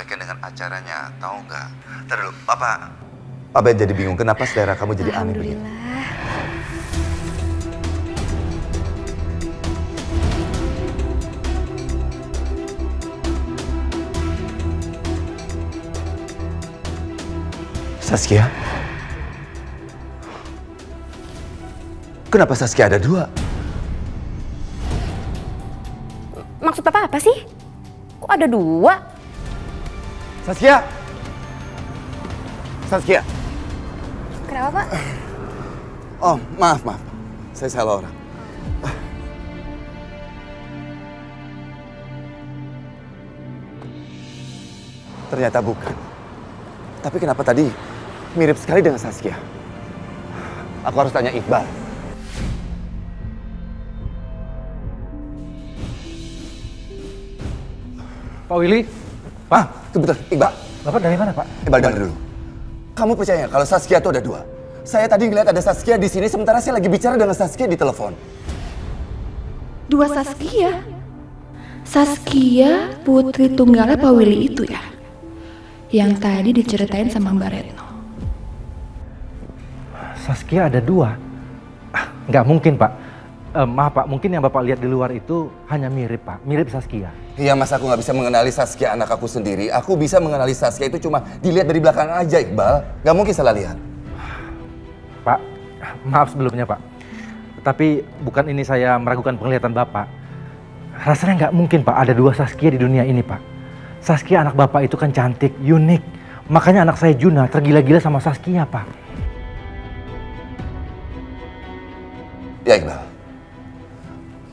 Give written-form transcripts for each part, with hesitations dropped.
menyesuaikan dengan acaranya, tahu nggak? Ntar dulu, Papa jadi bingung kenapa selera kamu jadi aneh begini. Saskia? Kenapa Saskia ada dua? Maksud Papa apa sih? Kok ada dua? Saskia! Saskia! Kenapa, Pak? Oh, maaf. Saya salah orang. Ternyata bukan. Tapi kenapa tadi mirip sekali dengan Saskia? Aku harus tanya Iqbal. Pak Willy? Pak, itu betul. Iqbal. Bapak dari mana, Pak? Iqbal, dengar dulu. Kamu percaya kalau Saskia itu ada dua? Saya tadi ngeliat ada Saskia di sini, sementara saya lagi bicara dengan Saskia di telepon. Dua Saskia? Saskia putri tunggalnya Pak Willy itu ya? Yang tadi diceritain sama Mbak Retno. Saskia ada dua? Nggak mungkin, Pak. Maaf, Pak. Mungkin yang Bapak lihat di luar itu hanya mirip, Pak. Mirip Saskia. Iya, Mas, aku nggak bisa mengenali Saskia anak aku sendiri. Aku bisa mengenali Saskia itu cuma dilihat dari belakang aja, Iqbal. Nggak mungkin salah lihat. Pak, maaf sebelumnya, Pak. Tapi bukan ini saya meragukan penglihatan Bapak. Rasanya nggak mungkin, Pak, ada dua Saskia di dunia ini, Pak. Saskia anak Bapak itu kan cantik, unik. Makanya anak saya Juna tergila-gila sama Saskia, Pak. Ya, Iqbal.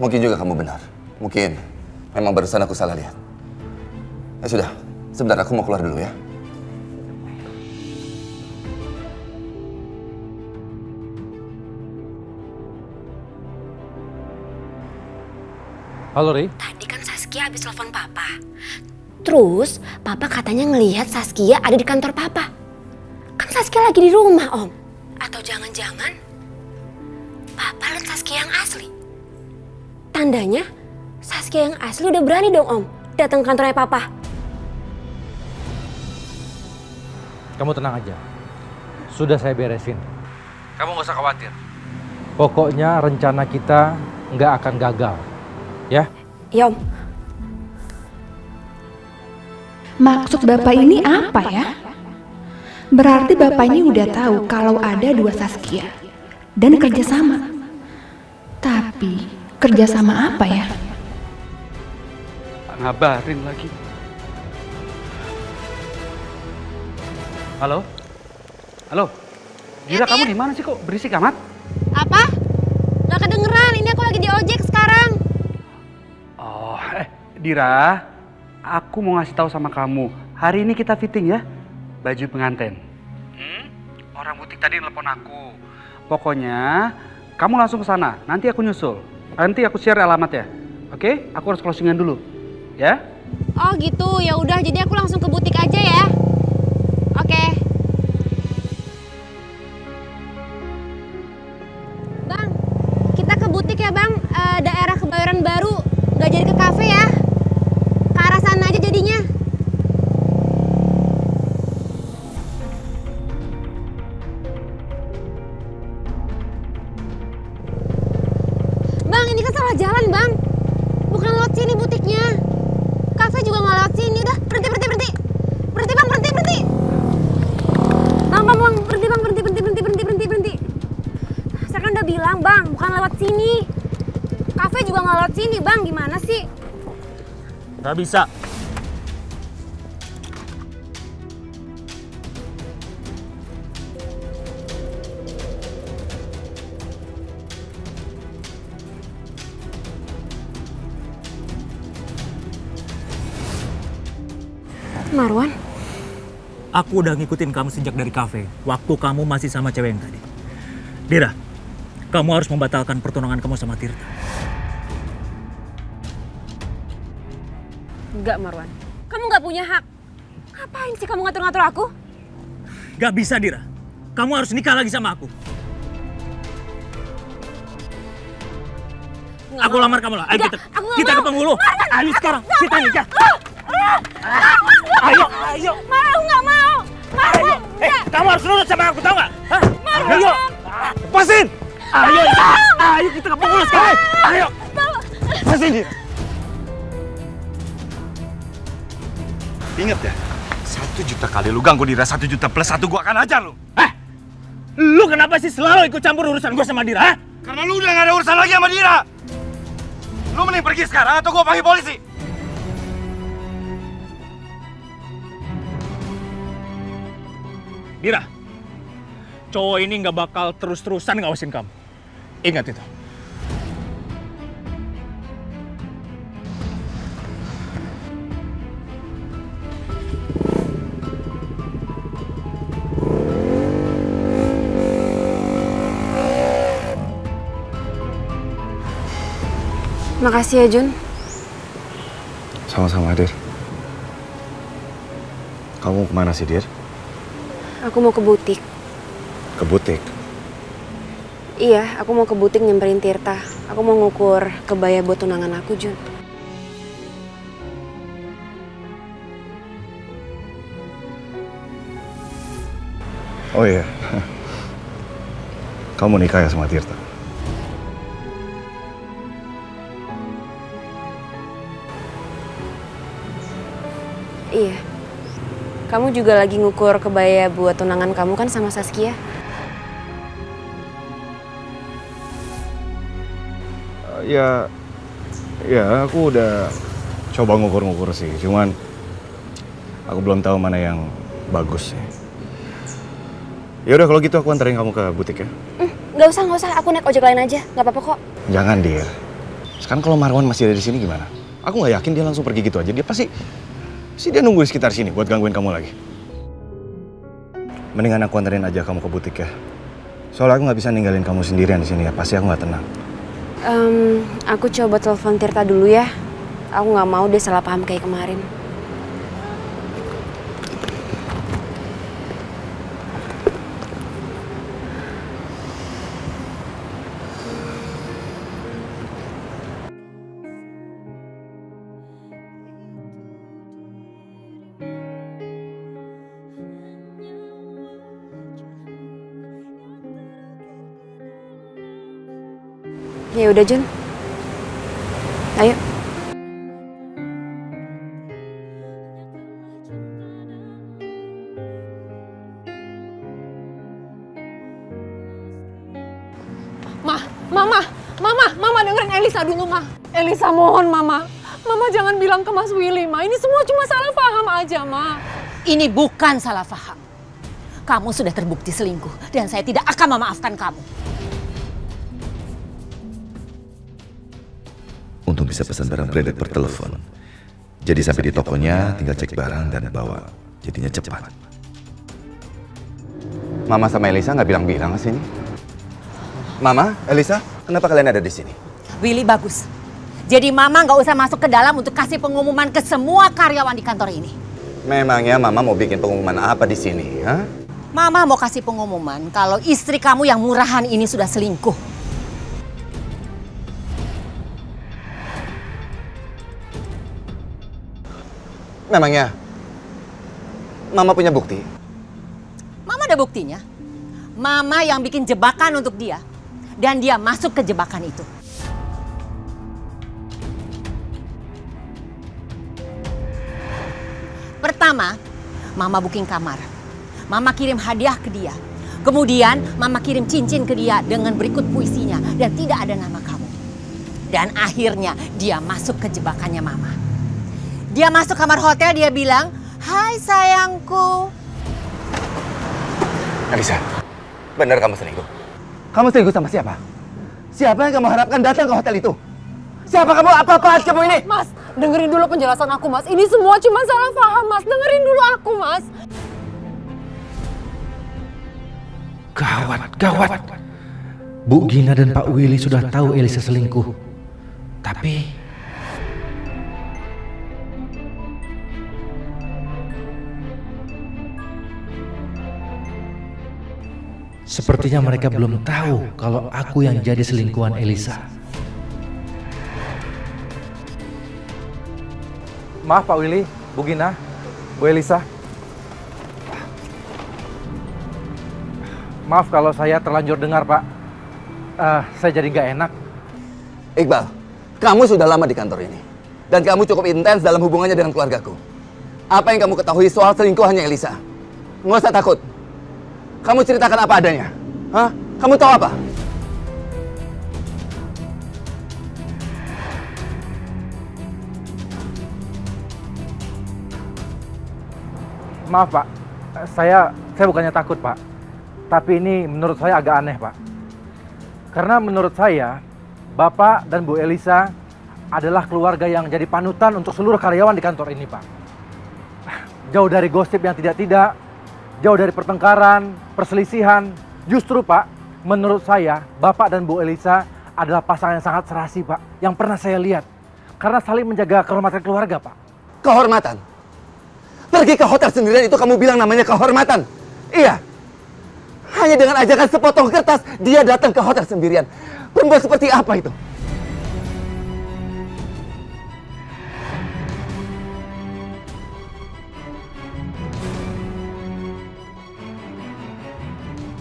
Mungkin juga kamu benar. Mungkin memang barusan aku salah lihat. Ya sudah, sebentar aku mau keluar dulu ya. Halo, Ri. Tadi kan Saskia habis telepon Papa. Terus Papa katanya ngelihat Saskia ada di kantor Papa. Kan Saskia lagi di rumah, Om. Atau jangan-jangan Papa lihat Saskia yang asli. Tandanya Saskia yang asli udah berani dong, Om, datang ke kantornya Papa. Kamu tenang aja. Sudah saya beresin. Kamu nggak usah khawatir. Pokoknya rencana kita nggak akan gagal. Ya? Iya, Om. Maksud Bapak ini apa ya? Berarti Bapak ini udah tahu kalau ada dua Saskia dan kerjasama. Tapi kerjasama apa ya? Ngabarin lagi. Halo? Halo? Dira, kamu di mana sih, kok berisik amat? Apa? Gak kedengeran, ini aku lagi di ojek sekarang. Oh, Dira, aku mau ngasih tahu sama kamu. Hari ini kita fitting ya, baju pengantin. Orang butik tadi nelpon aku. Pokoknya kamu langsung ke sana. Nanti aku nyusul. Nanti aku share alamatnya. Oke? Aku harus closingan dulu. Ya? Oh gitu, ya udah. Jadi aku langsung ke butik aja ya. Oke. Bang, kita ke butik ya, Bang. Daerah Kebayoran Baru. Gak jadi ke kafe ya. Ke arah sana aja jadinya. Bang, ini kan salah jalan, Bang. Bukan lewat sini butiknya. Kafe juga nggak lewat sini. Udah, berhenti. Berhenti, Bang, berhenti. Bang, berhenti. Saya kan udah bilang, Bang, bukan lewat sini. Kafe juga nggak lewat sini, Bang. Gimana sih? Nggak bisa. Marwan? Aku udah ngikutin kamu sejak dari kafe, waktu kamu masih sama cewek yang tadi. Dira, kamu harus membatalkan pertunangan kamu sama Tirta. Enggak, Marwan. Kamu nggak punya hak. Ngapain sih kamu ngatur-ngatur aku? Gak bisa, Dira. Kamu harus nikah lagi sama aku. Nggak Aku mau. lamar kamu lah. Ayo Enggak, kita aku nggak ke mau. penghulu. Marwan, Ayo sekarang, kita nikah. Ayo, ayo. Mar, aku nggak mau. Mar, Kamu harus nurut sama aku, tahu nggak? Mar, Ayo, lepasin. Ayo, ayo kita ke pengurus sekarang. Ayo. Lepasin dia. Ingat ya, 1 juta kali lu ganggu Dira, 1 juta plus 1 gua akan ajar lu. Lu kenapa sih selalu ikut campur urusan gue sama Dira? Karena lu udah gak ada urusan lagi sama Dira. Lu mending pergi sekarang atau gua panggil polisi. Dira, cowok ini nggak bakal terus-terusan ngawasin kamu. Ingat itu. Makasih ya, Jun. Sama-sama, Dir. Kamu kemana sih, Dir? Aku mau ke butik. Ke butik? Iya, aku mau ke butik nyamperin Tirta. Aku mau ngukur kebaya buat tunangan aku, Jun. Oh iya. Kamu nikah ya sama Tirta? Iya. Kamu juga lagi ngukur kebaya buat tunangan kamu kan sama Saskia? Ya aku udah coba ngukur-ngukur sih. Cuman aku belum tahu mana yang bagus sih. Ya udah kalau gitu aku anterin kamu ke butik ya. Nggak usah. Aku naik ojek lain aja. Nggak apa-apa kok. Jangan, Dir. Sekarang kalau Marwan masih ada di sini gimana? Aku nggak yakin dia langsung pergi gitu aja. Dia pasti dia nunggu di sekitar sini buat gangguin kamu lagi. Mendingan aku anterin aja kamu ke butik ya. Soalnya aku nggak bisa ninggalin kamu sendirian di sini ya. Pasti aku nggak tenang. Aku coba telepon Tirta dulu ya. Aku nggak mau dia salah paham kayak kemarin. Ya udah, Jun. Ayo. Mama dengerin Elisa dulu, Ma. Elisa mohon, Mama. Mama jangan bilang ke Mas Willy, Ma. Ini semua cuma salah paham aja, Ma. Ini bukan salah paham. Kamu sudah terbukti selingkuh dan saya tidak akan memaafkan kamu. Untung bisa pesan barang branded per telepon. Jadi sampai di tokonya tinggal cek barang dan bawa. Jadinya cepat. Mama sama Elisa nggak bilang-bilang ke sini. Mama, Elisa, kenapa kalian ada di sini? Willy, bagus. Jadi Mama nggak usah masuk ke dalam untuk kasih pengumuman ke semua karyawan di kantor ini. Memangnya Mama mau bikin pengumuman apa di sini? Ha? Mama mau kasih pengumuman kalau istri kamu yang murahan ini sudah selingkuh. Memangnya Mama punya bukti? Mama ada buktinya. Mama yang bikin jebakan untuk dia. Dan dia masuk ke jebakan itu. Pertama, Mama booking kamar. Mama kirim hadiah ke dia. Kemudian Mama kirim cincin ke dia dengan berikut puisinya. Dan tidak ada nama kamu. Dan akhirnya dia masuk ke jebakannya Mama. Dia masuk kamar hotel, dia bilang, "Hai sayangku." Elisa, benar kamu selingkuh? Kamu selingkuh sama siapa? Siapa yang kamu harapkan datang ke hotel itu? Siapa kamu? Apa-apaan kamu ini? Mas, dengerin dulu penjelasan aku, Mas. Ini semua cuma salah paham, Mas. Dengerin dulu aku, Mas. Gawat. Bu Gina dan Pak Willy sudah tahu Elisa selingkuh. Tapi sepertinya mereka belum tahu kalau aku yang jadi selingkuhan Elisa. Maaf Pak Willy, Bu Gina, Bu Elisa. Maaf kalau saya terlanjur dengar, Pak. Saya jadi nggak enak. Iqbal, kamu sudah lama di kantor ini. Dan kamu cukup intens dalam hubungannya dengan keluargaku. Apa yang kamu ketahui soal selingkuhannya Elisa? Nggak usah takut. Kamu ceritakan apa adanya. Hah? Kamu tahu apa? Maaf, Pak. Saya bukannya takut, Pak. Tapi ini menurut saya agak aneh, Pak. Karena menurut saya, Bapak dan Bu Elisa adalah keluarga yang jadi panutan untuk seluruh karyawan di kantor ini, Pak. Jauh dari gosip yang tidak-tidak, jauh dari pertengkaran, perselisihan. Justru, Pak, menurut saya, Bapak dan Bu Elisa adalah pasangan yang sangat serasi, Pak. Yang pernah saya lihat. Karena saling menjaga kehormatan keluarga, Pak. Kehormatan? Pergi ke hotel sendirian itu kamu bilang namanya kehormatan? Iya. Hanya dengan ajakan sepotong kertas, dia datang ke hotel sendirian. Perempuan seperti apa itu?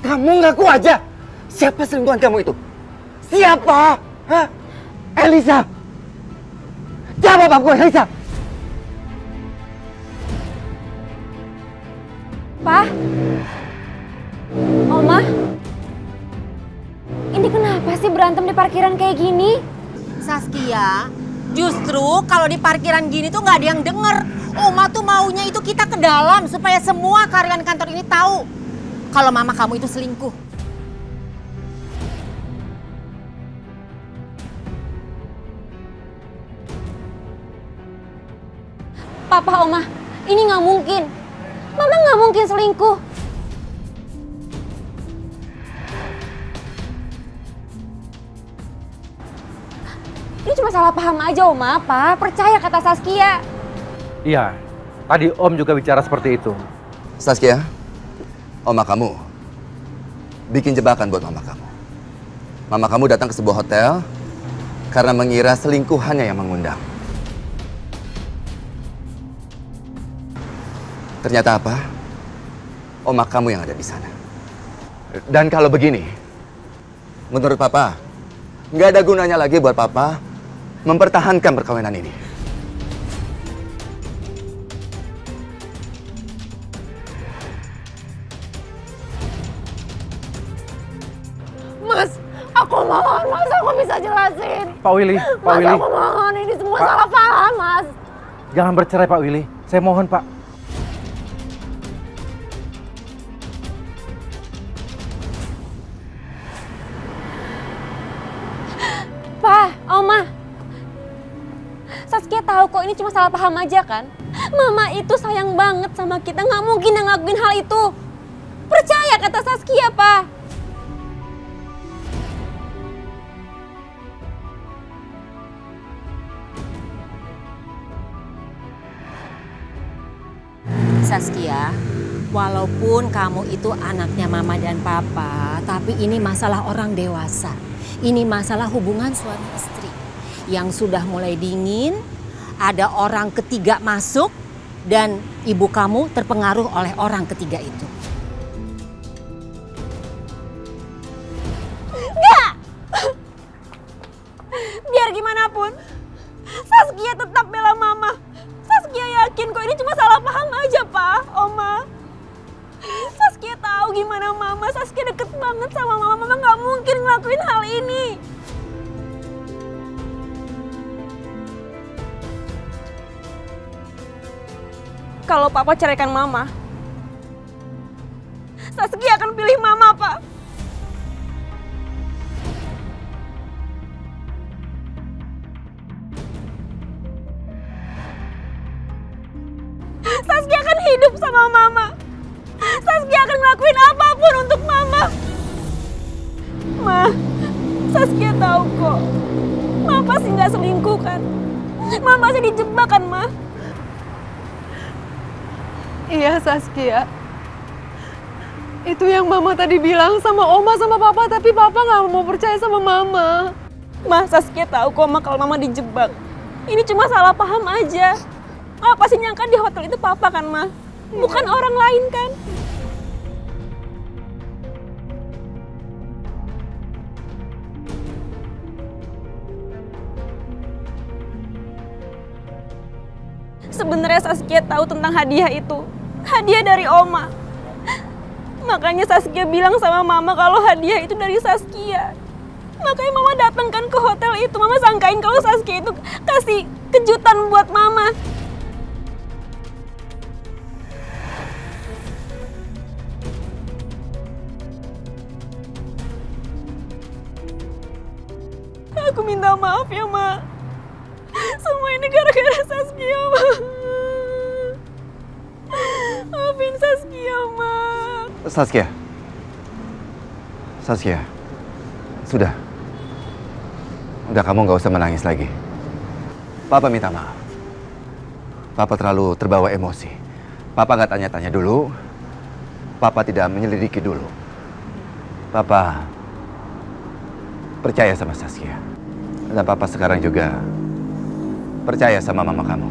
Kamu ngaku aja. Siapa selingkuhan kamu itu? Siapa? Hah? Elisa. Jawab aku, Elisa. Pa? Oma? Ini kenapa sih berantem di parkiran kayak gini? Saskia, justru kalau di parkiran gini tuh nggak ada yang denger. Oma tuh maunya itu kita ke dalam supaya semua karyawan kantor ini tahu kalau mama kamu itu selingkuh. Papa, Oma, ini nggak mungkin. Mama nggak mungkin selingkuh. Ini cuma salah paham aja, Oma. Apa? Percaya kata Saskia. Iya, tadi Om juga bicara seperti itu. Saskia, Oma kamu bikin jebakan buat mama kamu. Mama kamu datang ke sebuah hotel karena mengira selingkuhannya yang mengundang. Ternyata apa? Oma kamu yang ada di sana. Dan kalau begini, menurut Papa, nggak ada gunanya lagi buat Papa mempertahankan perkawinan ini. Mas, aku mohon, Mas, aku bisa jelasin. Pak Willy, Pak Mas, Willy. aku mohon, ini semua Pak. salah paham, Mas. Jangan bercerai, Pak Willy. Saya mohon, Pak. Pa, Oma. Saskia tahu kok ini cuma salah paham aja kan? Mama itu sayang banget sama kita, nggak mungkin yang ngelakuin hal itu. Percaya kata Saskia, Pa. Saskia, walaupun kamu itu anaknya mama dan papa, tapi ini masalah orang dewasa. Ini masalah hubungan suami istri yang sudah mulai dingin, ada orang ketiga masuk, dan ibu kamu terpengaruh oleh orang ketiga itu. Enggak! Biar gimana pun, Saskia tetap bela Mama. Saskia yakin kok ini cuma salah paham aja, Pa, Oma. Saskia tahu gimana Mama. Saskia deket banget sama Mama. Mama nggak mungkin ngelakuin hal ini. Kalau Papa ceraikan Mama, Saskia akan pilih Mama, Pak. Saskia akan hidup sama Mama. Saskia akan ngelakuin apapun untuk Mama. Ma, Saskia tahu kok. Ma pasti nggak selingkuh kan? Ma pasti dijebak kan, Ma? Iya, Saskia. Itu yang Mama tadi bilang sama Oma sama Papa, tapi Papa nggak mau percaya sama Mama. Ma, Saskia tahu kok, Ma, kalau Mama dijebak. Ini cuma salah paham aja. Mama pasti nyangka di hotel itu Papa kan, Ma? Bukan orang lain kan? Sebenarnya Saskia tahu tentang hadiah itu. Hadiah dari Oma. Makanya Saskia bilang sama Mama kalau hadiah itu dari Saskia. Makanya Mama datang kan ke hotel itu. Mama sangkain kalau Saskia itu kasih kejutan buat Mama. Aku minta maaf ya, Ma. Semua ini gara-gara Saskia, Ma. Maafin Saskia, Ma. Saskia. Saskia. Sudah. Udah, kamu nggak usah menangis lagi. Papa minta maaf. Papa terlalu terbawa emosi. Papa nggak tanya-tanya dulu. Papa tidak menyelidiki dulu. Papa percaya sama Saskia. Dan Papa sekarang juga percaya sama mama kamu.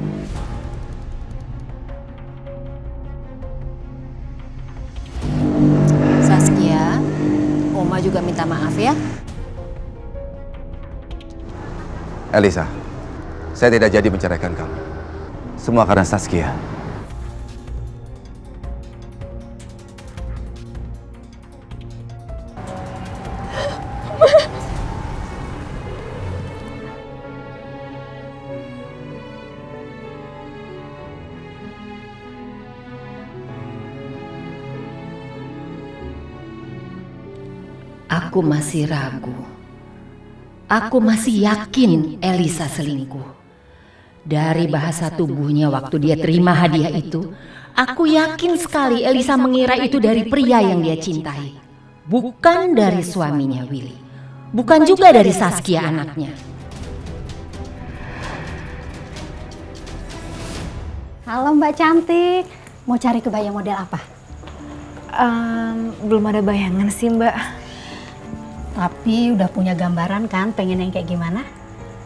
Saskia, Oma juga minta maaf ya. Elisa, saya tidak jadi menceraikan kamu. Semua karena Saskia. Aku masih ragu. Aku masih yakin Elisa selingkuh. Dari bahasa tubuhnya waktu dia terima hadiah itu, aku yakin sekali Elisa mengira itu dari pria yang dia cintai. Bukan dari suaminya Willy. Bukan juga dari Saskia anaknya. Halo Mbak cantik, mau cari kebaya model apa? Belum ada bayangan sih, Mbak. Tapi udah punya gambaran kan pengen yang kayak gimana?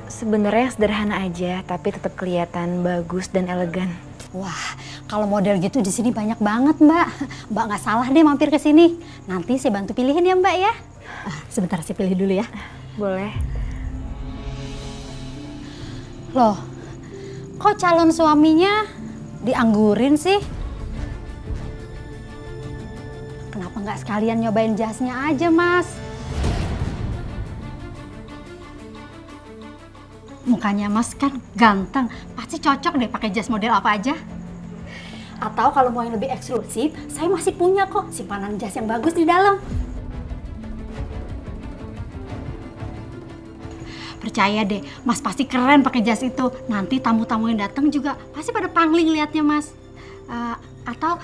Sebenarnya sederhana aja, tapi tetap kelihatan bagus dan elegan. Wah, kalau model gitu di sini banyak banget Mbak. Mbak nggak salah deh mampir ke sini. Nanti saya bantu pilihin ya Mbak ya. Sebentar saya pilih dulu ya. Boleh. Loh, kok calon suaminya dianggurin sih? Kenapa nggak sekalian nyobain jasnya aja Mas? Mukanya Mas kan ganteng, pasti cocok deh pakai jas model apa aja. Atau kalau mau yang lebih eksklusif, saya masih punya kok simpanan jas yang bagus di dalam. Percaya deh, Mas pasti keren pakai jas itu. Nanti tamu-tamu yang datang juga pasti pada pangling liatnya Mas. Atau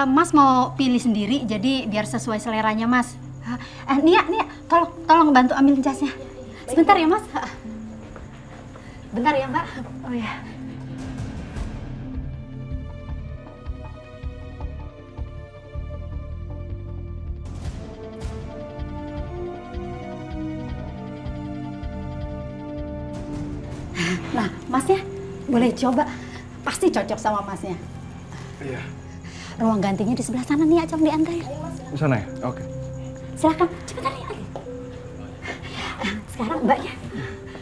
Mas mau pilih sendiri, jadi biar sesuai seleranya Mas. Nia, tolong bantu ambil jasnya. Sebentar ya Mas. Bentar ya Mbak. Oh ya. Nah, Masnya boleh coba. Pasti cocok sama Masnya. Iya. Ruang gantinya di sebelah sana nih, Acong diantarin. Di sana ya? Oke. Silakan, cepetan nih. Sekarang Mbaknya.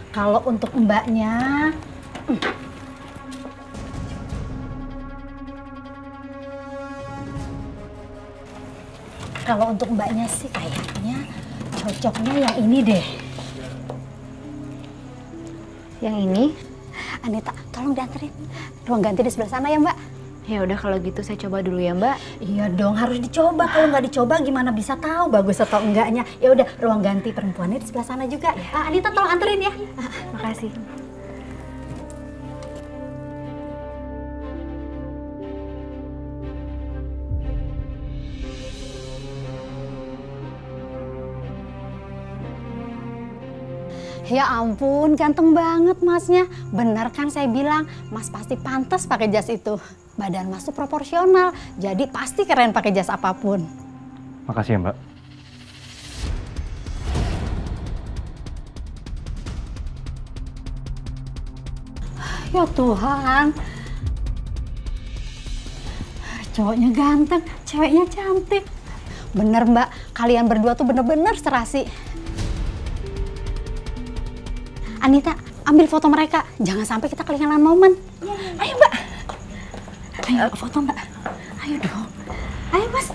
Kalau untuk Mbaknya, kalau untuk Mbaknya sih kayaknya cocoknya yang ini deh. Yang ini? Anita, tolong dianterin. Ruang ganti di sebelah sana ya Mbak. Ya udah kalau gitu saya coba dulu ya Mbak. Iya dong, harus dicoba. Kalau nggak dicoba gimana bisa tahu bagus atau enggaknya. Ya udah, ruang ganti perempuannya di sebelah sana juga. Anita tolong anterin ya. Makasih. Ya ampun, ganteng banget Masnya. Bener kan saya bilang, Mas pasti pantas pakai jas itu. Badan Mas tuh proporsional, jadi pasti keren pakai jas apapun. Makasih ya Mbak. Ya Tuhan, Cowoknya ganteng, ceweknya cantik. Bener Mbak, kalian berdua tuh bener-bener serasi. Anita, ambil foto mereka. Jangan sampai kita kehilangan momen. Ayo Mbak. Ayo foto Mbak. Ayo dong. Ayo Mas.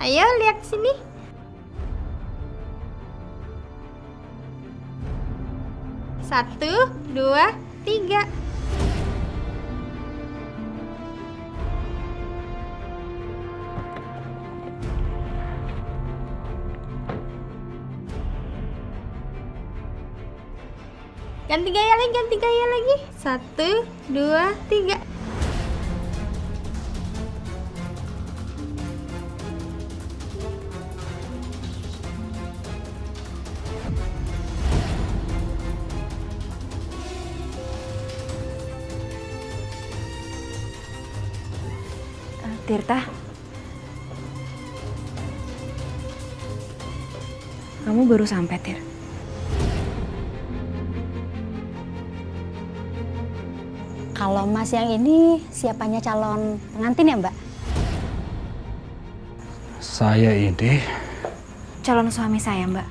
Ayo lihat sini. Satu, dua, tiga. Ganti gaya lagi, ganti gaya lagi. Satu, dua, tiga. Tirta, kamu baru sampai, Tir. Kalau Mas yang ini siapanya calon pengantin ya Mbak? Saya ini Calon suami saya, Mbak.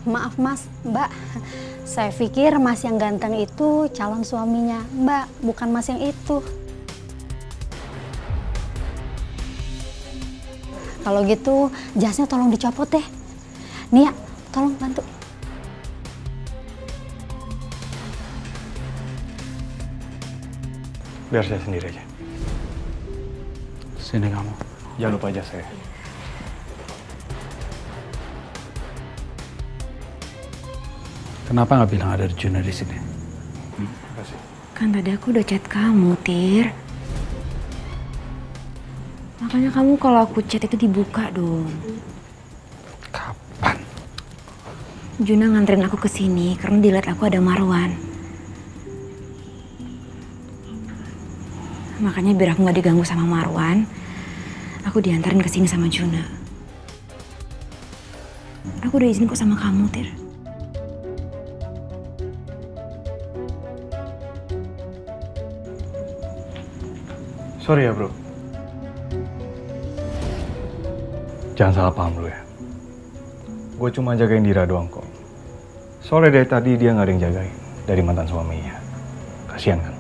Maaf Mas, Mbak. Saya pikir Mas yang ganteng itu calon suaminya Mbak, bukan Mas yang itu. Kalau gitu jasnya tolong dicopot deh. Nia, tolong bantu. Biar saya sendiri aja. Sini kamu. Jangan lupa aja saya. Kenapa nggak bilang ada Juna di sini? Kasih. Kan tadi aku udah chat kamu, Tir. Makanya kamu kalau aku chat itu dibuka dong. Kapan? Juna nganterin aku ke sini karena dilihat aku ada Marwan. Makanya biar aku nggak diganggu sama Marwan, aku diantarin ke sini sama Juna. Aku udah izin kok sama kamu, Tir. Sorry ya bro. Jangan salah paham lu ya. Gue cuma jagain Dira doang kok. Soalnya dari tadi dia nggak ada yang jagain dari mantan suaminya. Kasian kan?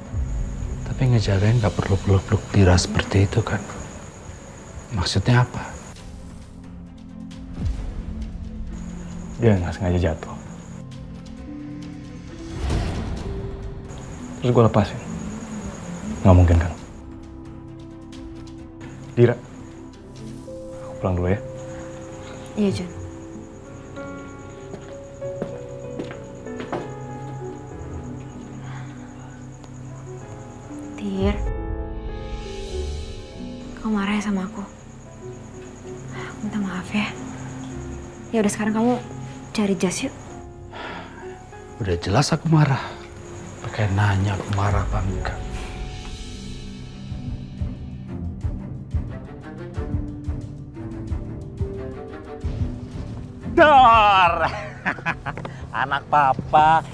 Tapi ngejagain nggak perlu peluk-peluk Dira seperti itu kan? Maksudnya apa? Dia nggak sengaja jatuh. Terus gue lepasin. Nggak mungkin kan? Dira, aku pulang dulu ya. Iya, Jun. Tir, kamu marah ya sama aku? Minta maaf ya. Ya udah sekarang kamu cari jas yuk. Udah jelas aku marah. Pakai nanya aku marah apa enggak. Dor! Anak papa.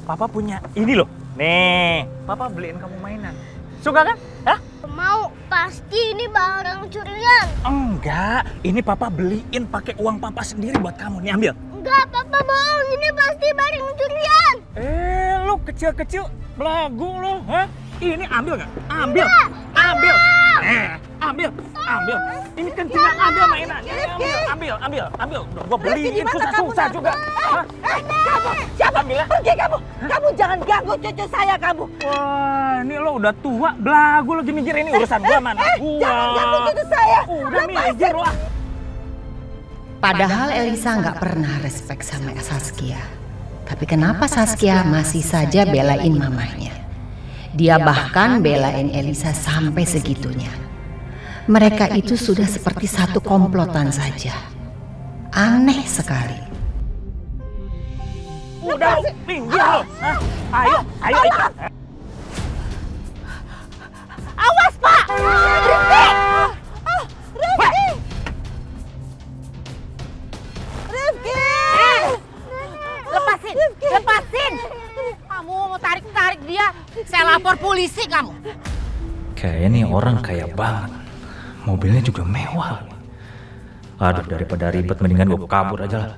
Papa punya ini loh. Nih, papa beliin kamu mainan. Suka kan? Hah? Mau, pasti ini barang curian. Enggak, ini papa beliin pakai uang papa sendiri buat kamu. Nih ambil. Enggak, papa bohong. Ini pasti barang curian. Lu kecil-kecil belagu lo, hah? Ini ambil nggak? Ambil, Enggak, ambil. Ambil. Ini kencengan, ambil mainan. Ambil. Udah gua beliin susah-susah juga. Hah? Kamu, siapa bilang? Pergi kamu. Kamu jangan ganggu cucu saya kamu. Wah, ini lo udah tua, belagu lagi mikir ini urusan gua mana? Gua. Jangan ganggu cucu saya. Udah mikir lo. Padahal Elisa nggak pernah respect sama Saskia. Tapi kenapa Saskia masih saja belain mamanya? Dia bahkan belain Elisa sampai segitunya. Mereka itu sudah seperti satu komplotan saja. Aneh sekali. Udah, minggir lo. Ayo. Awas Pak! Berhenti! Saya lapor polisi kamu. Kayaknya nih orang kaya banget. Mobilnya juga mewah. Aduh, daripada ribet mendingan gue kabur aja lah.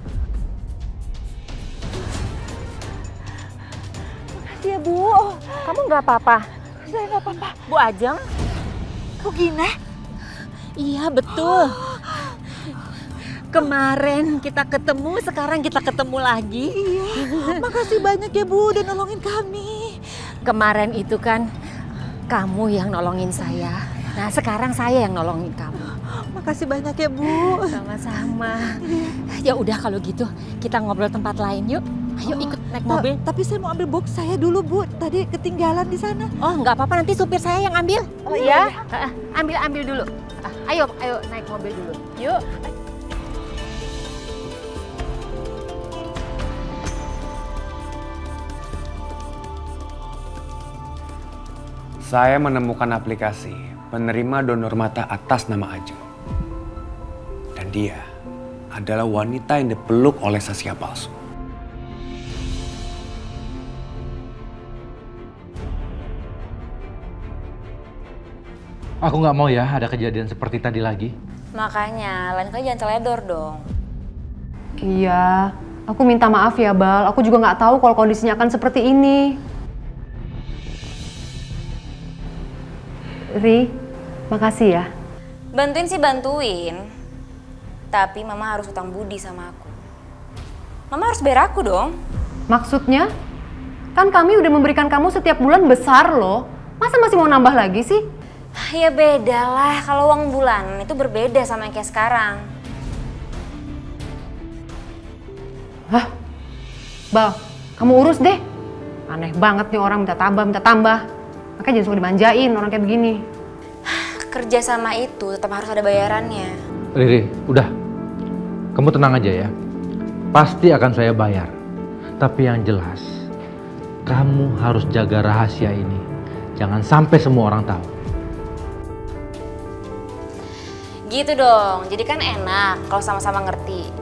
Makasih ya, Bu. Kamu nggak apa-apa? Saya nggak apa-apa. Bu Ajeng? Bu Gina? Iya, betul. Kemarin kita ketemu, sekarang kita ketemu lagi. Iya, makasih banyak ya Bu udah nolongin kami. Kemarin itu kan kamu yang nolongin saya. Nah sekarang saya yang nolongin kamu. Makasih banyak ya Bu. Sama-sama. Ya udah kalau gitu kita ngobrol tempat lain yuk. Ayo ikut naik mobil. Tapi saya mau ambil box saya dulu Bu. Tadi ketinggalan di sana. Oh nggak apa-apa, nanti supir saya yang ambil. Oh iya? Ambil dulu. Ayo naik mobil dulu. Yuk. Saya menemukan aplikasi penerima donor mata atas nama Ajeng. Dan dia adalah wanita yang dipeluk oleh Saskia palsu. Aku nggak mau ya ada kejadian seperti tadi lagi. Makanya, lain kali jangan teledor dong. Iya, aku minta maaf ya Bal. Aku juga nggak tahu kalau kondisinya akan seperti ini. Ri, makasih ya. Bantuin sih bantuin. Tapi Mama harus utang budi sama aku. Mama harus bayar aku dong. Maksudnya? Kan kami udah memberikan kamu setiap bulan besar loh. Masa masih mau nambah lagi sih? Ya beda lah, kalau uang bulanan itu berbeda sama yang kayak sekarang. Hah? Bal, kamu urus deh. Aneh banget nih orang minta tambah. Makanya jangan suka dimanjain orang kayak begini. Kerja sama itu tetap harus ada bayarannya. Riri, udah. Kamu tenang aja ya. Pasti akan saya bayar. Tapi yang jelas, kamu harus jaga rahasia ini. Jangan sampai semua orang tahu. Gitu dong, jadi kan enak kalau sama-sama ngerti.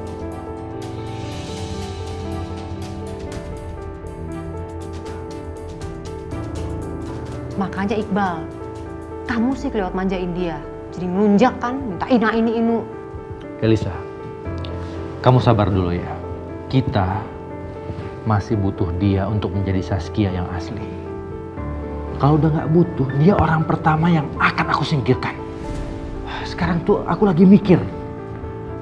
Makanya Iqbal, kamu sih kelewat manjain dia. Jadi ngelunjak kan, minta ini inu. Elisa, kamu sabar dulu ya. Kita masih butuh dia untuk menjadi Saskia yang asli. Kalau udah nggak butuh, dia orang pertama yang akan aku singkirkan. Sekarang tuh aku lagi mikir,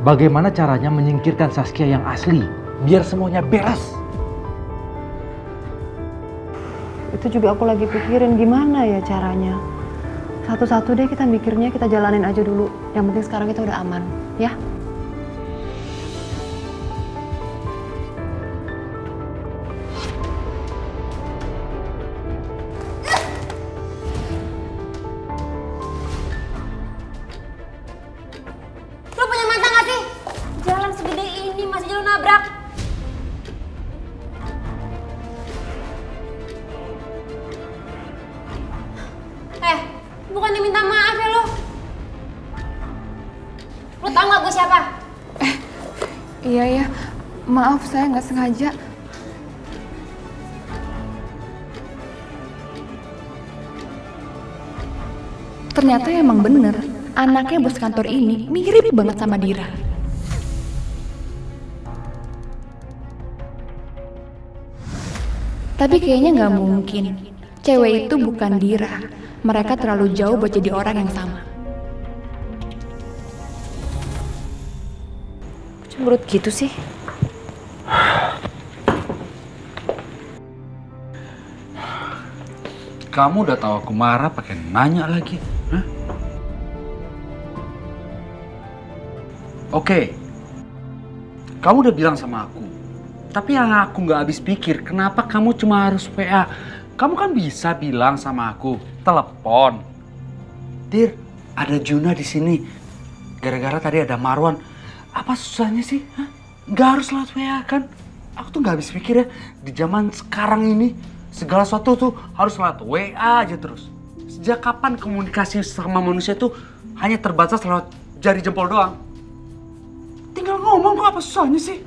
bagaimana caranya menyingkirkan Saskia yang asli, biar semuanya beres. Itu juga aku lagi pikirin gimana ya caranya. Satu-satu deh kita mikirnya, kita jalanin aja dulu. Yang penting sekarang kita udah aman, ya? Lo punya mata gak sih? Jalan segede ini masih jalan nabrak. Bukan diminta maaf ya lo. Lo tau gak gue siapa? Iya ya, maaf saya nggak sengaja. Ternyata emang bener, anaknya bos kantor ini mirip banget sama Dira. Tapi kayaknya nggak mungkin. Cewek itu bukan Dira. Mereka terlalu jauh buat jadi orang yang sama. Cemberut gitu sih. Kamu udah tahu aku marah pakai nanya lagi. Hah? Oke. Kamu udah bilang sama aku. Tapi yang aku nggak habis pikir, kenapa kamu cuma harus WA? Kamu kan bisa bilang sama aku, telepon. Dir, ada Juna di sini. Gara-gara tadi ada Marwan. Apa susahnya sih? Hah? Nggak harus lewat WA kan? Aku tuh nggak habis pikir ya, di zaman sekarang ini segala sesuatu tuh harus lewat WA aja terus. Sejak kapan komunikasi sama manusia tuh hanya terbatas lewat jari jempol doang? Tinggal ngomong kok, apa susahnya sih?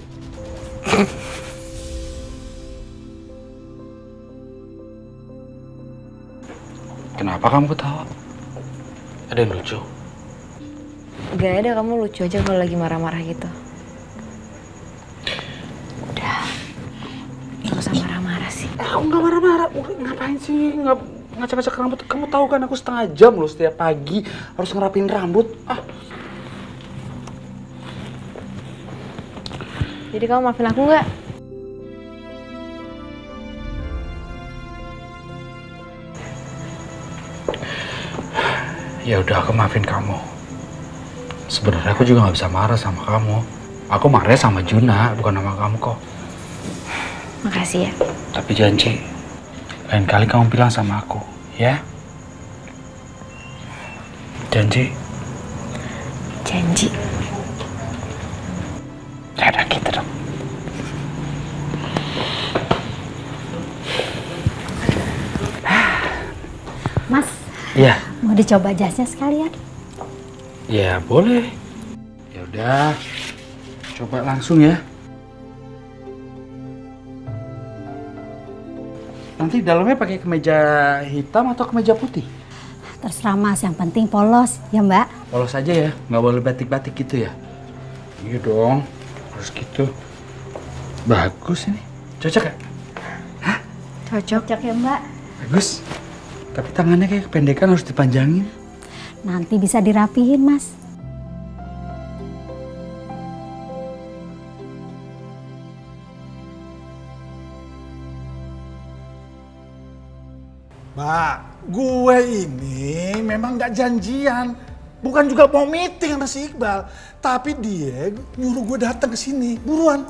Kenapa kamu ketawa? Ada yang lucu? Gak ada, kamu lucu aja kalau lagi marah-marah gitu. Udah, gak usah marah-marah sih. Aku nggak marah-marah. Ngapain sih ngacak-ngacak rambut? Kamu tahu kan aku setengah jam loh setiap pagi harus ngerapin rambut. Jadi kamu maafin aku nggak? Ya udah, aku maafin kamu. Sebenarnya aku juga nggak bisa marah sama kamu. Aku marah sama Juna, bukan sama kamu kok. Makasih ya. Tapi janji, lain kali kamu bilang sama aku, ya? Janji? Janji. Ya udah gitu dong. Mas, Iya. mau dicoba jasnya sekalian? Ya boleh. Ya udah, coba langsung ya. Nanti dalamnya pakai kemeja hitam atau kemeja putih? Terserah Mas, yang penting polos, ya Mbak? Polos aja ya, nggak boleh batik-batik gitu ya? Iya dong, harus gitu. Bagus ini, cocok ya? Hah? Cocok ya Mbak? Bagus. Tapi tangannya kayak kependekan, harus dipanjangin. Nanti bisa dirapihin Mas. Mbak, gue ini memang nggak janjian, bukan juga mau meeting sama si Iqbal, tapi dia nyuruh gue datang ke sini. Buruan